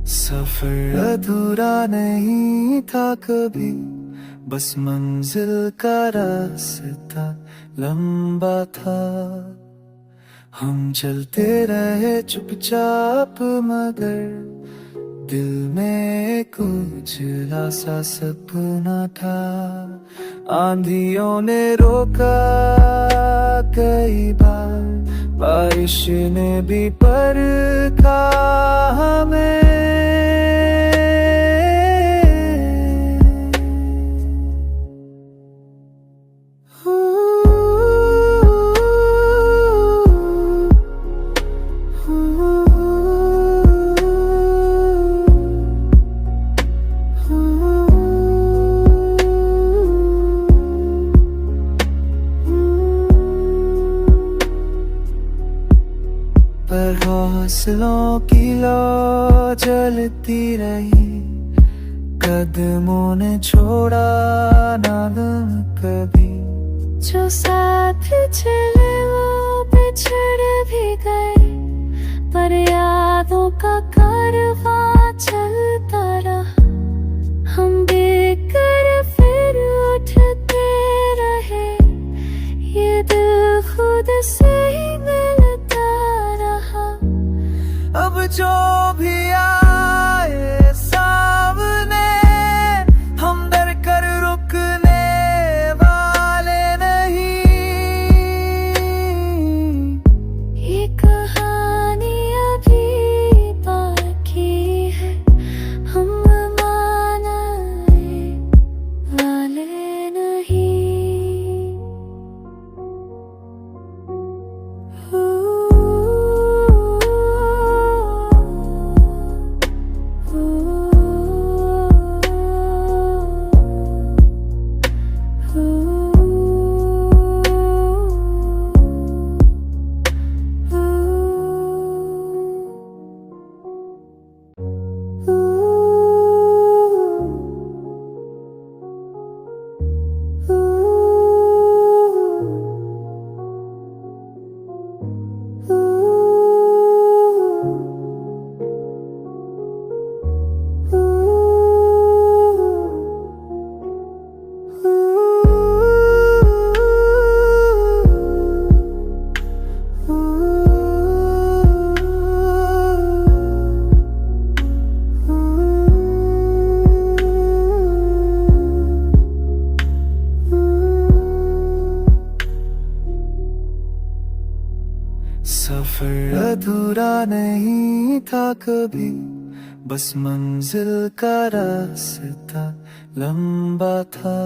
सफर अधूरा नहीं था कभी, बस मंजिल का रास्ता लंबा था। हम चलते रहे चुपचाप मगर दिल में कुछ सा सपना था। आंधियों ने रोका कई बार, बारिश ने भी परखा हमें। पर हौसलों की लौ जलती रही, कदमों ने छोड़ा ना गम कभी। जो साथ चले वो बिछड़ भी गए, पर यादों का कारवां चलता रहा। हम देखकर फिर उठते रहे, ये दिल खुद से ही मिलता रहा। अब जो भी आए सामने, हम डर कर रुकने वाले नहीं। ये कहानी अभी बाकी है, हम मानने वाले नहीं। सफर अधूरा नहीं था कभी, बस मंजिल का रास्ता लंबा था।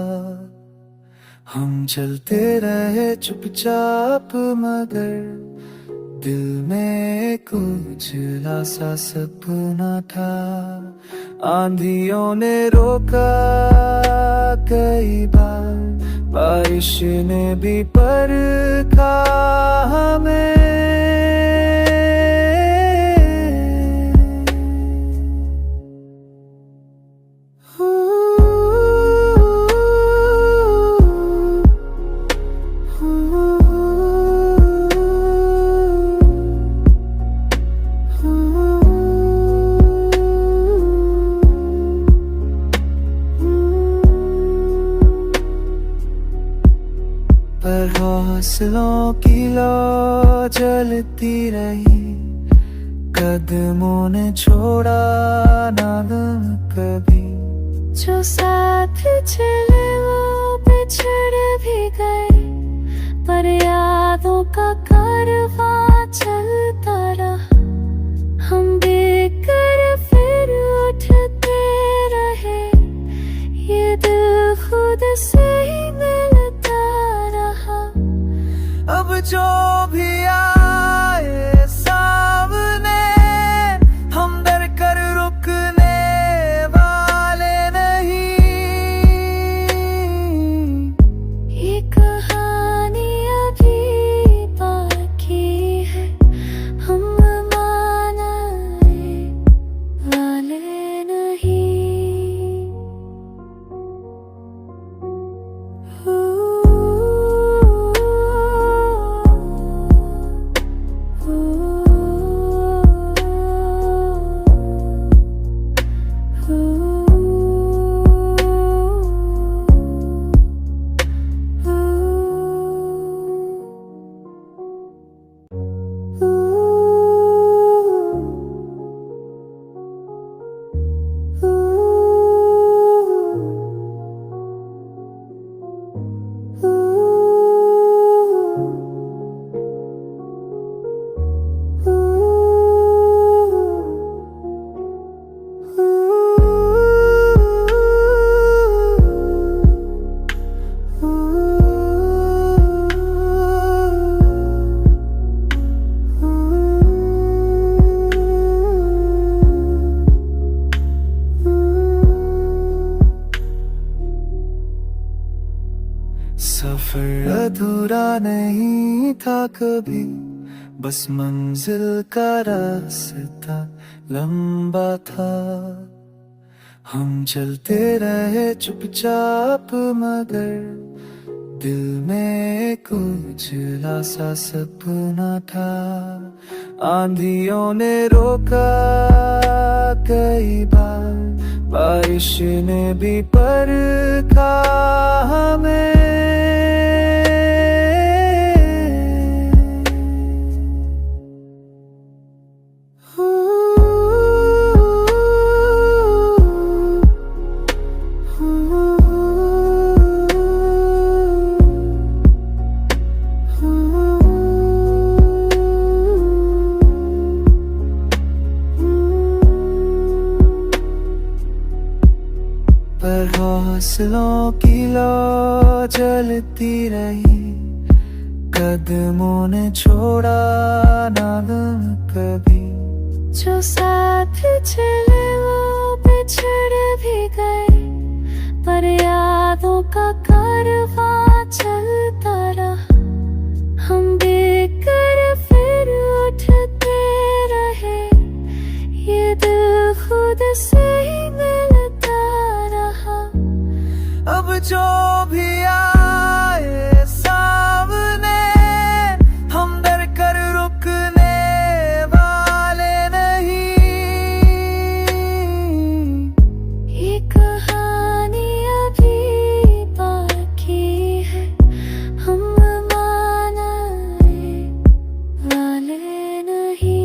हम चलते रहे चुपचाप मगर दिल में कुछ सा सपना था। आंधियों ने रोका कई बार, बारिश ने भी परखा हमें। पर हौसलों की लौ जलती रही, कदमों ने छोड़ा ना गम कभी। जो साथ चले वो बिछड़ भी गए, पर यादों का कारवां चलता रहा। हम देखकर फिर उठते रहे, ये दिल खुद से ही मिलता रहा। अब जो भी आए सामने हम डर कर रुकने वाले नहीं। ये कहानी अभी बाकी है, हम मानने वाले नहीं। सफर अधूरा नहीं था कभी, बस मंजिल का रास्ता लंबा था। हम चलते रहे चुपचाप मगर दिल में कुछ सा सपना था। आंधियों ने रोका कई बार, बारिश ने भी परखा हमें। पर हौसलों की लौ जलती रही, कदमों ने छोड़ा ना गम कभी। जो साथ चले वो बिछड़ भी गए, पर यादों का कारवां चलता रहा। हम देखकर फिर उठते रहे, ये दिल खुद से ही मिलता रहा। अब जो भी आए सामने हम डर कर रुकने वाले नहीं। ये कहानी अभी बाकी है, हम मानने वाले नहीं।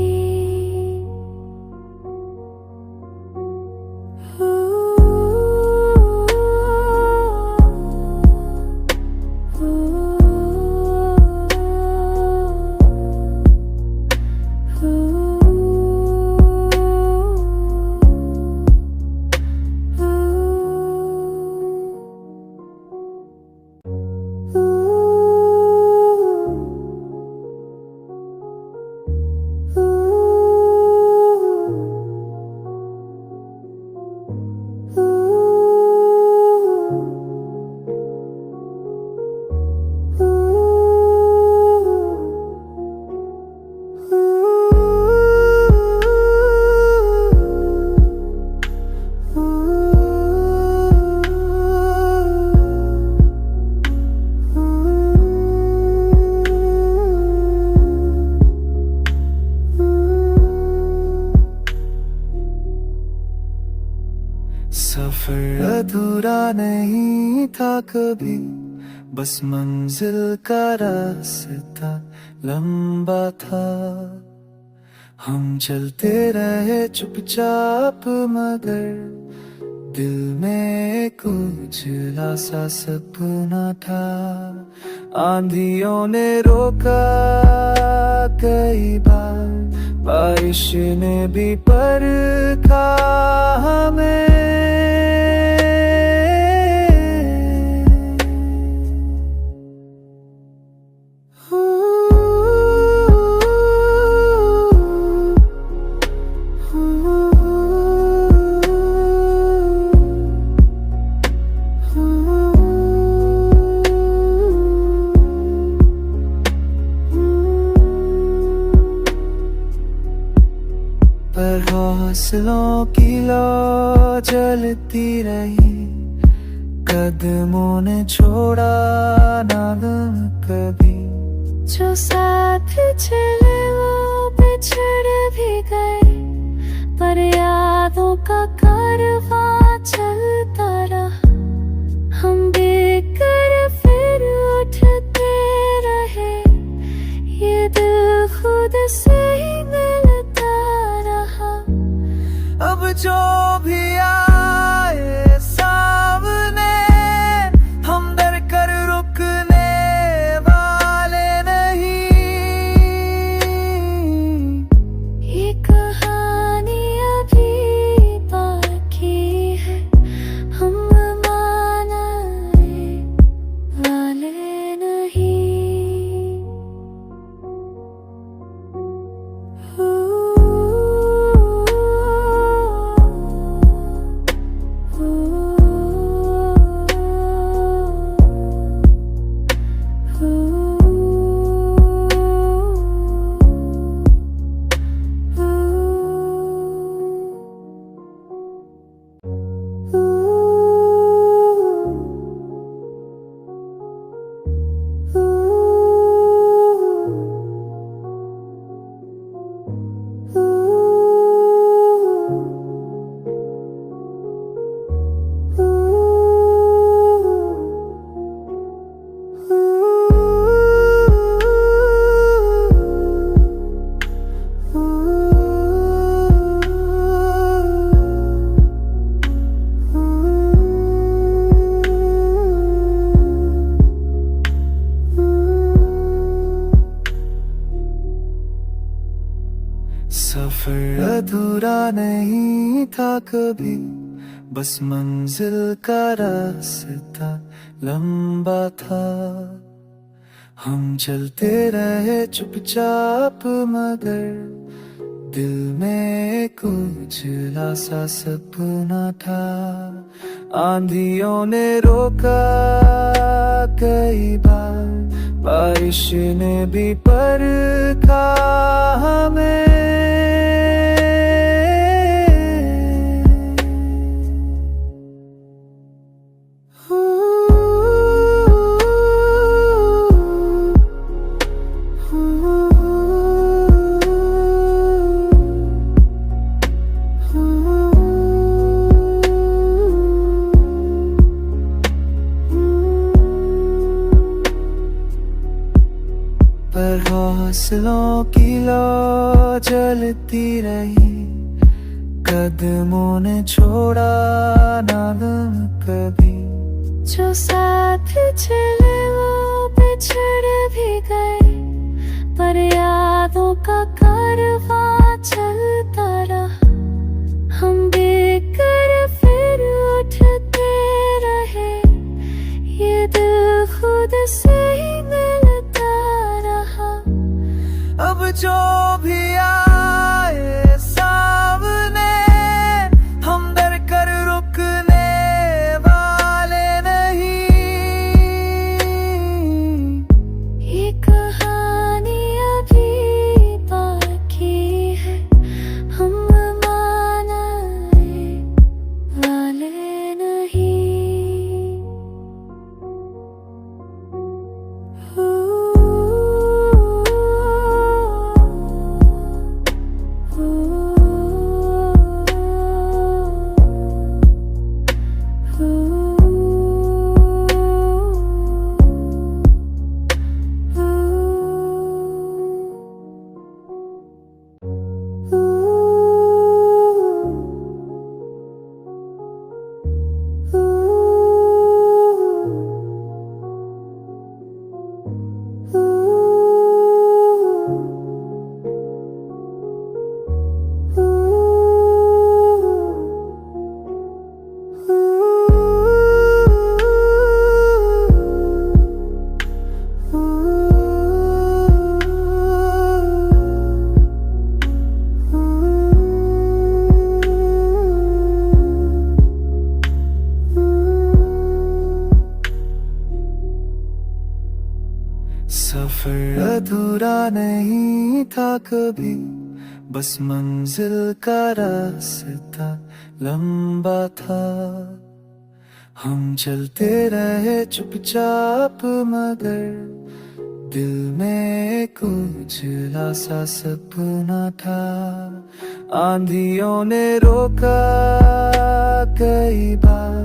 सफर अधूरा नहीं था कभी, बस मंजिल का रास्ता लंबा था। हम चलते रहे चुपचाप मगर दिल में कुछ सा सपना था। आंधियों ने रोका कई बार, बारिश ने भी परखा हमें। फासलों की लौ जलती रही, कदमों ने छोड़ा ना गम कभी। जो साथ चले वो बिछड़ भी गए, पर यादों का कारवां चलता रहा। हम बेकर फिर उठते रहे, ये दिल खुद से ही मिलता रहा। अब जो भी आए सामने, हम डर कर रुकने वाले नहीं। ये कहानी अभी बाकी है, हम मानने वाले नहीं। सफर अधूरा नहीं था कभी, बस मंजिल का रास्ता लंबा था। हम चलते रहे चुपचाप, मगर दिल में कुछ लासा सपना था। आंधियों ने रोका कई बार, बारिश ने भी परखा हमें। पर हौसलों की लौ जलती रही, कदमों ने छोड़ा ना गम कभी। जो साथ चले वो बिछड़ भी गए, पर यादों का कारवां चलता रहा। हम बेकर फिर उठते रहे, ये दिल खुद से ही मिलता रहा। अब जो भी आए सामने, हम डर कर रुकने वाले नहीं। ये कहानी अभी बाकी है, हम मानने वाले नहीं। सफर अधूरा नहीं था कभी, बस मंजिल का रास्ता लंबा था। हम चलते रहे चुपचाप मगर दिल में कुछ सा सपना था। आंधियों ने रोका कई बार,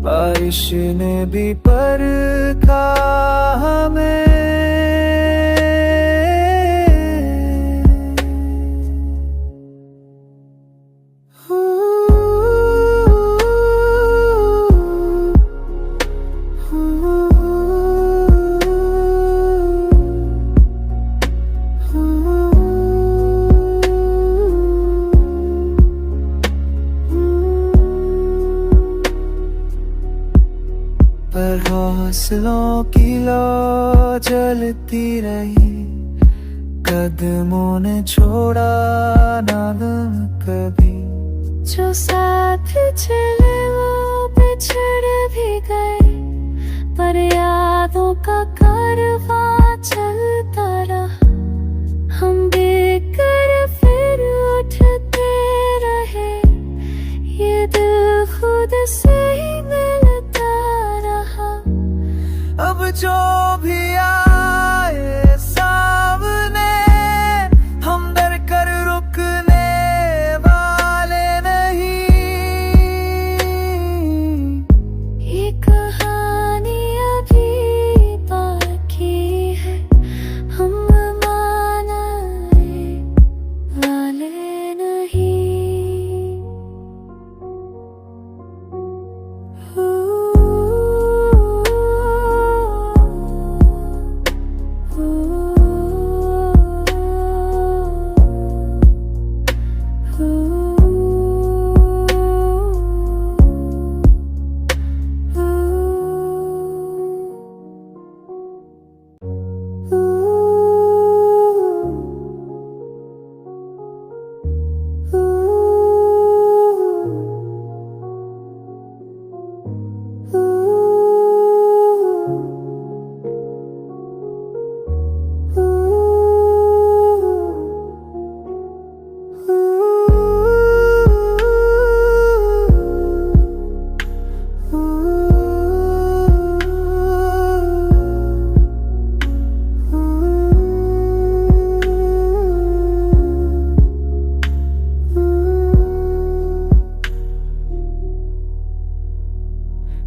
बारिश ने भी परखा हमें। पर हौसलों की लौ जलती रही, कदमों ने छोड़ा ना गम कभी। जो साथ चले वो बिछड़ भी गए, पर यादों का कारवां चलता रहा। हम बेकर फिर उठते रहे, ये दिल खुद से ही मिलता रहा। अब जो भी आए सामने, हम डर कर रुकने वाले नहीं। ये कहानी अभी बाकी है, हम मानने वाले नहीं।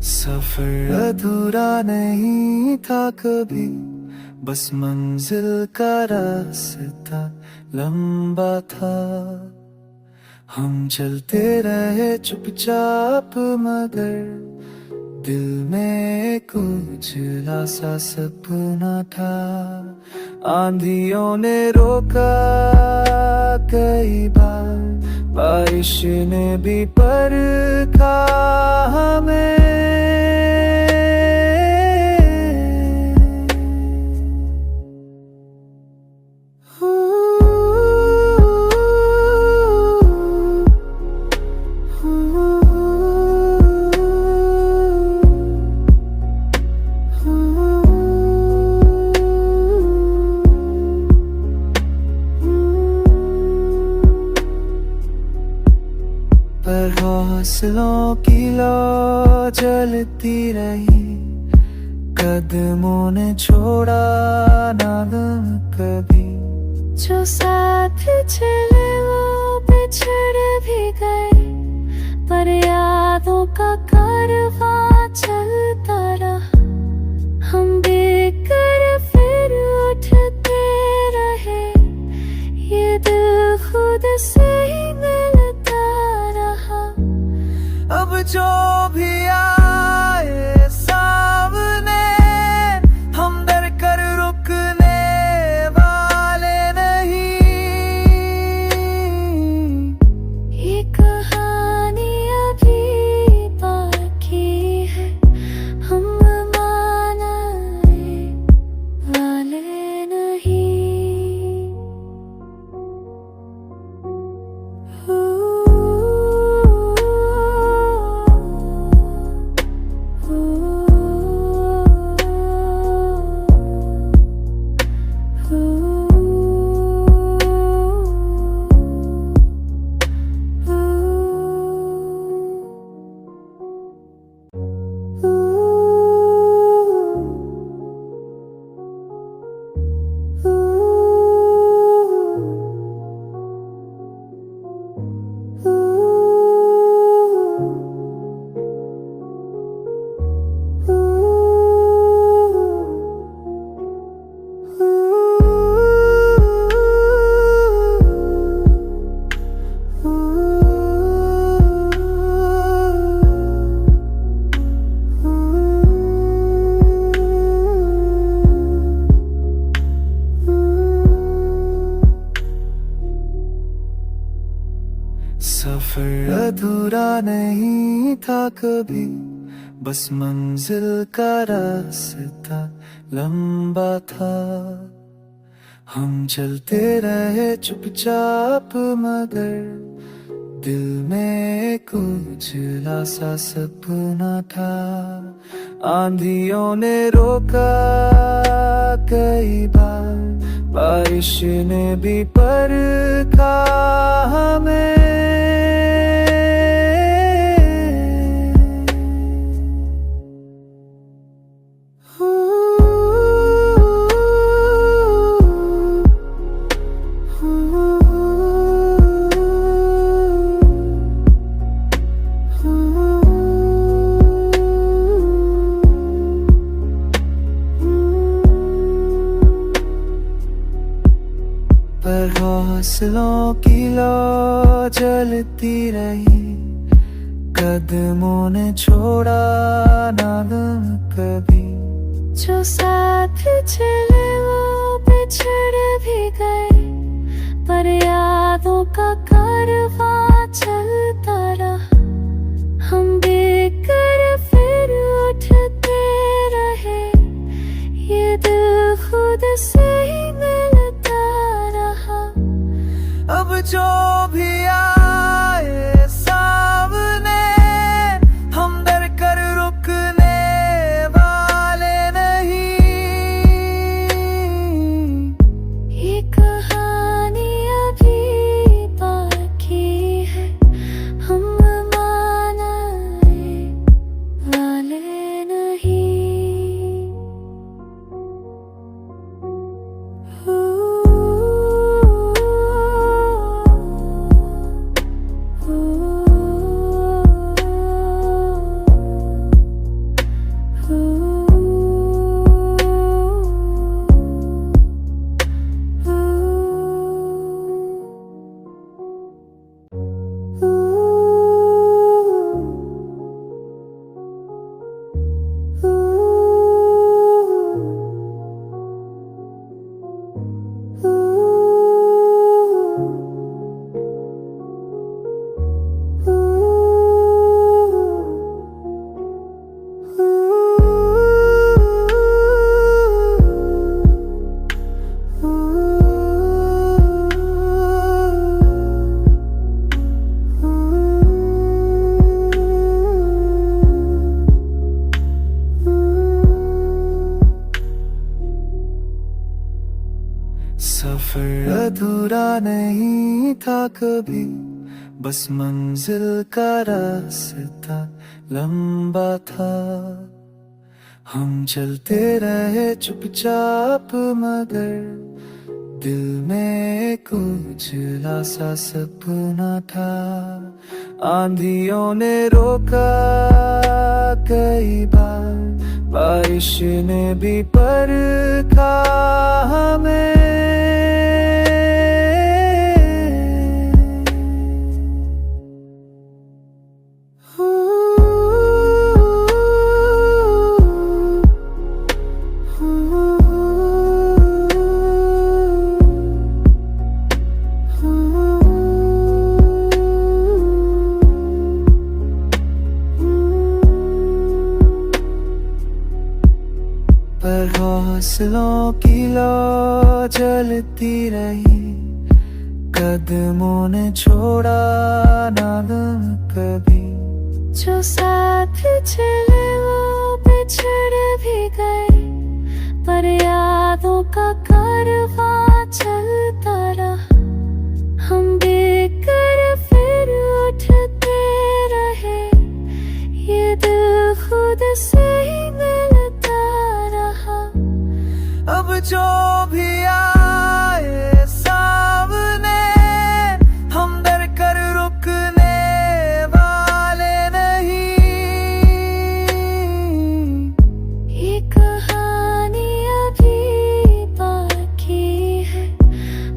सफर अधूरा नहीं था कभी, बस मंजिल का रास्ता लंबा था। हम चलते रहे चुपचाप मगर दिल में कुछ सा सपना था। आंधियों ने रोका कई बार, बारिश ने भी परखा हमें। पर हौसलों की लौ जलती रही, कदमों ने छोड़ा ना गम कभी। जो साथ चले वो बिछड़ भी गए, पर यादों का कारवां चलता रहा। हम बेकर फिर उठते रहे, ये दिल खुद से ही मिलता रहा। अब जो भी आए सामने, हम डर कर रुकने वाले नहीं। ये कहानी अभी बाकी है, अधूरा नहीं था कभी, बस मंजिल का रास्ता लंबा था। हम चलते रहे चुपचाप मगर दिल में कुछ सा सपना था। आंधियों ने रोका कई बार, बारिश ने भी परखा हमें। पर हौसलों की लौ जलती रही, कदमों ने छोड़ा ना गम कभी। जो साथ चले वो बिछड़ भी गए, पर यादों का कारवां चलता रहा। हम देखकर फिर उठते रहे, ये दिल खुद से ही मिलता रहा। अब जो भी आए सामने, हम डर कर रुकने वाले नहीं। ये कहानी अभी बाकी है, हम मानने वाले नहीं। सफर अधूरा नहीं था कभी, बस मंजिल का रास्ता लंबा था। हम चलते रहे चुपचाप मगर दिल में कुछ सा सपना था। आंधियों ने रोका कई बार, बारिश ने भी परखा हमें। पर हौसलों की लौ जलती रही, कदमों ने छोड़ा ना गम कभी। जो साथ चले वो बिछड़ भी गए, पर यादों का कारवां चलता रहा। हम देखकर फिर उठते रहे, ये दिल खुद से ही मिलता रहा। अब जो भी आए सामने, हम डर कर रुकने वाले नहीं। ये कहानी अभी बाकी है,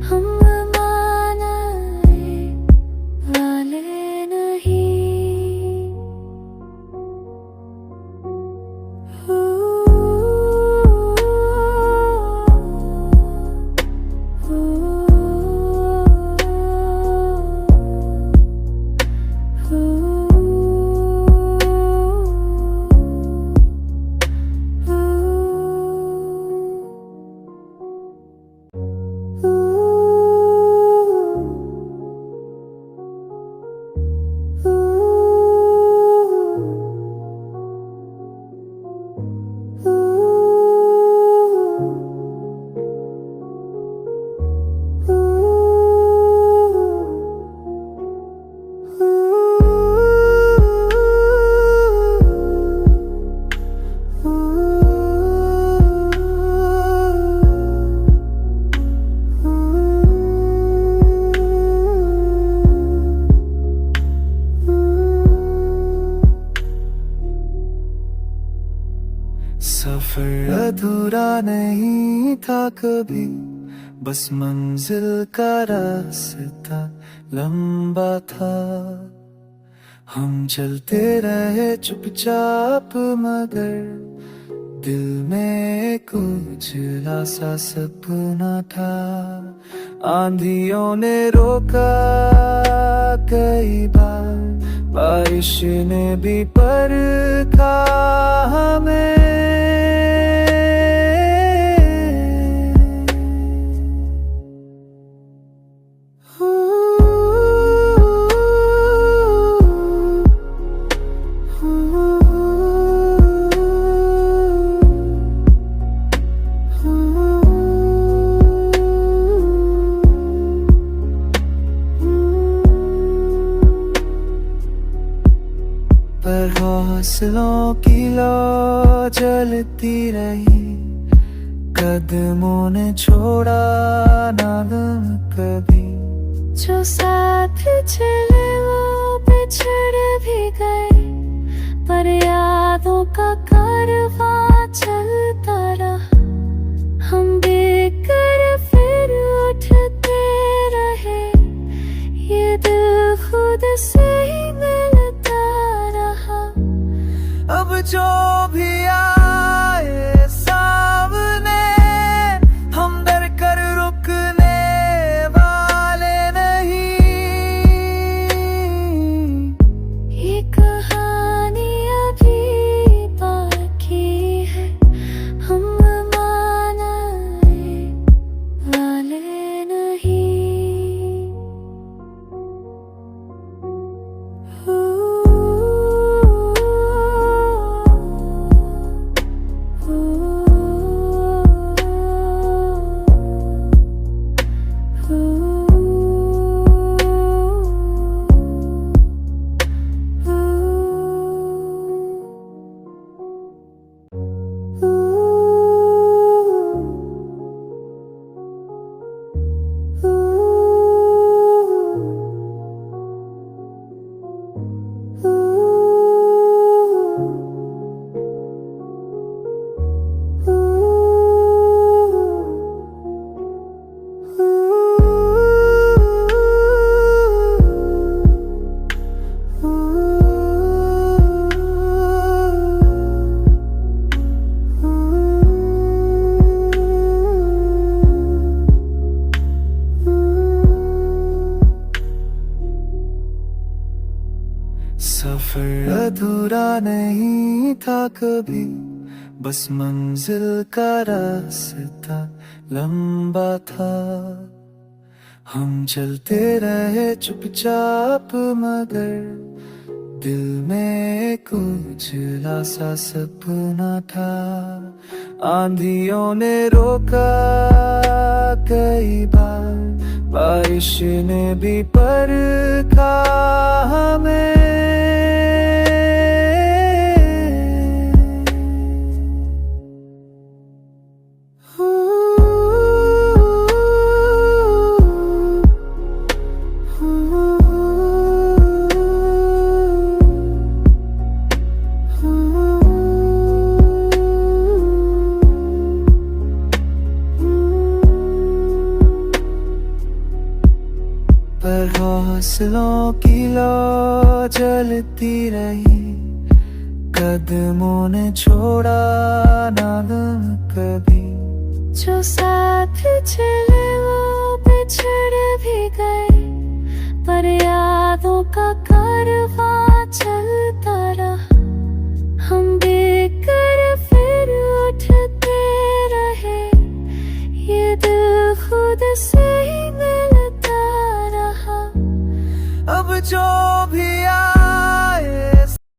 हम मानने वाले नहीं। Ooh. सफर अधूरा नहीं था कभी, बस मंजिल का रास्ता लंबा था। हम चलते रहे चुपचाप मगर दिल में कुछ सा सपना था। आंधियों ने रोका कई बार, बारिश ने भी परखा हमें। पर हौसलों की लौ जलती रही, कदमों ने छोड़ा ना गम कभी। जो साथ चले वो बिछड़ भी गए, पर यादों का कारवां चलता रहा। हम देखकर फिर उठते रहे, ये दिल खुद से ही मिलता रहा। अब जो भी आए सामने, हम डर कर रुकने वाले नहीं। ये कहानी अभी बाकी है, हम मानने वाले नहीं। सफर अधूरा नहीं था कभी, बस मंजिल का रास्ता लंबा था। हम चलते रहे चुपचाप मगर दिल में कुछ सा सपना था। आंधियों ने रोका कई बार, बारिश ने भी परखा हमें। पर हौसलों की लौ जलती रही, कदमों ने छोड़ा ना गम कभी। जो साथ चले वो बिछड़ भी गए, पर यादों का कारवां चलता रहा। हम देखकर फिर उठते रहे, ये दिल खुद से